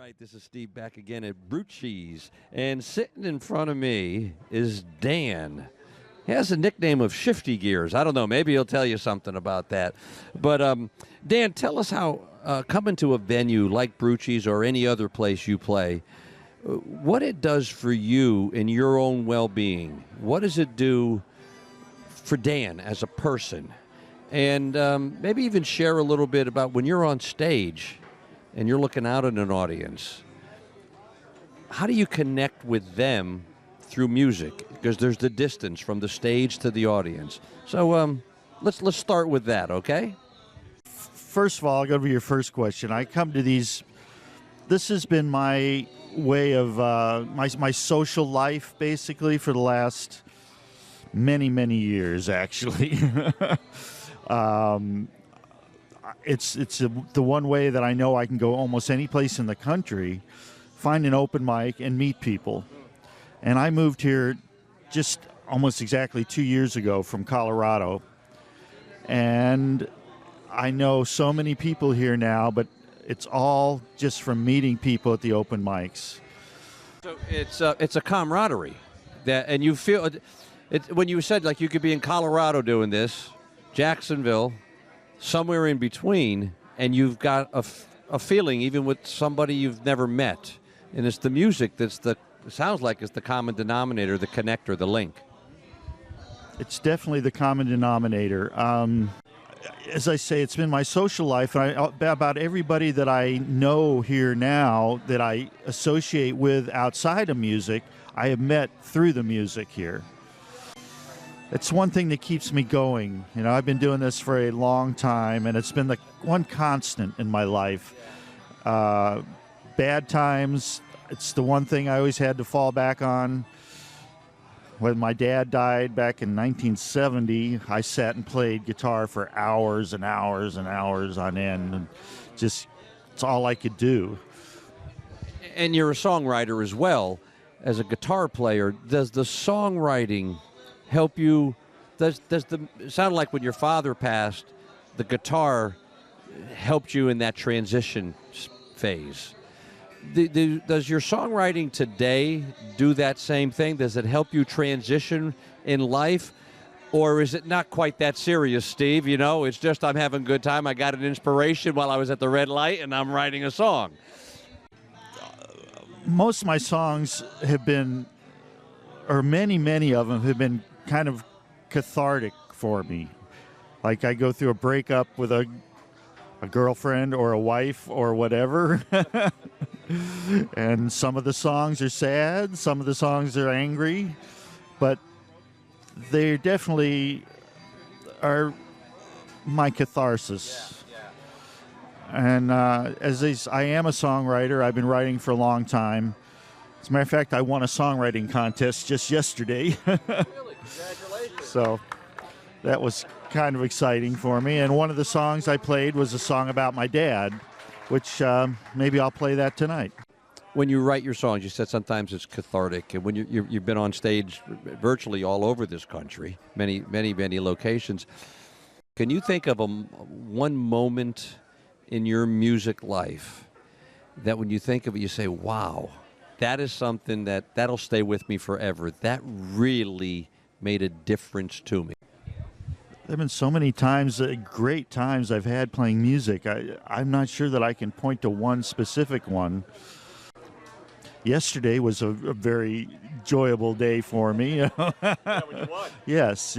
right, this is Steve back again at Brucci's, and sitting in front of me is Dan. He has a nickname of Shifty Gears. I don't know, maybe he'll tell you something about that. But Dan, tell us how coming to a venue like Brucci's or any other place you play, what it does for you in your own well-being. What does it do for Dan as a person? And maybe even share a little bit about when you're on stage and you're looking out at an audience, how do you connect with them through music? Because there's the distance from the stage to the audience. So let's start with that, okay? First of all, I'll go to your first question. I come to these, this has been my way of, my social life, basically, for the last many, many years, actually. It's the one way that I know I can go almost any place in the country, find an open mic, and meet people. And I moved here just almost exactly 2 years ago from Colorado. And I know so many people here now, but it's all just from meeting people at the open mics. So it's a camaraderie, and you feel it when you said like you could be in Colorado doing this, Jacksonville, somewhere in between, and you've got a feeling even with somebody you've never met, and it's the music that's it sounds like it's the common denominator, the connector, the link. It's definitely the common denominator. As I say, it's been my social life, and about everybody that I know here now that I associate with outside of music, I have met through the music here. It's one thing that keeps me going. You know, I've been doing this for a long time, and it's been the one constant in my life. Bad times, it's the one thing I always had to fall back on. When my dad died back in 1970, I sat and played guitar for hours and hours and hours on end. And just, it's all I could do. And you're a songwriter as well. As a guitar player, does the songwriting help you? It sounded like when your father passed, the guitar helped you in that transition phase. Does your songwriting today do that same thing? Does it help you transition in life? Or is it not quite that serious, Steve? You know, it's just I'm having a good time. I got an inspiration while I was at the red light, and I'm writing a song. Most of my songs have been, or many of them have been kind of cathartic for me. Like I go through a breakup with a girlfriend or a wife or whatever. And some of the songs are sad, some of the songs are angry, but they definitely are my catharsis. And I am a songwriter. I've been writing for a long time. As a matter of fact, I won a songwriting contest just yesterday. Really? Congratulations. So that was kind of exciting for me. And one of the songs I played was a song about my dad, which maybe I'll play that tonight. When you write your songs, you said sometimes it's cathartic, and when you've been on stage virtually all over this country, many locations. Can you think of one moment in your music life that when you think of it, you say, wow, that is something that'll stay with me forever. That really made a difference to me. There have been so many times, great times I've had playing music. I'm not sure that I can point to one specific one. Yesterday was a very enjoyable day for me. Yeah, when you won. Yes.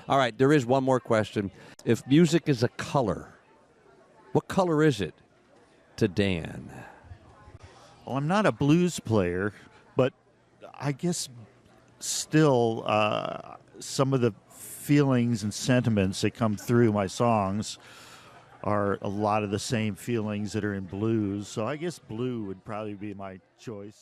All right, there is one more question. If music is a color, what color is it to Dan? Well, I'm not a blues player, but I guess still some of the feelings and sentiments that come through my songs are a lot of the same feelings that are in blues. So I guess blue would probably be my choice.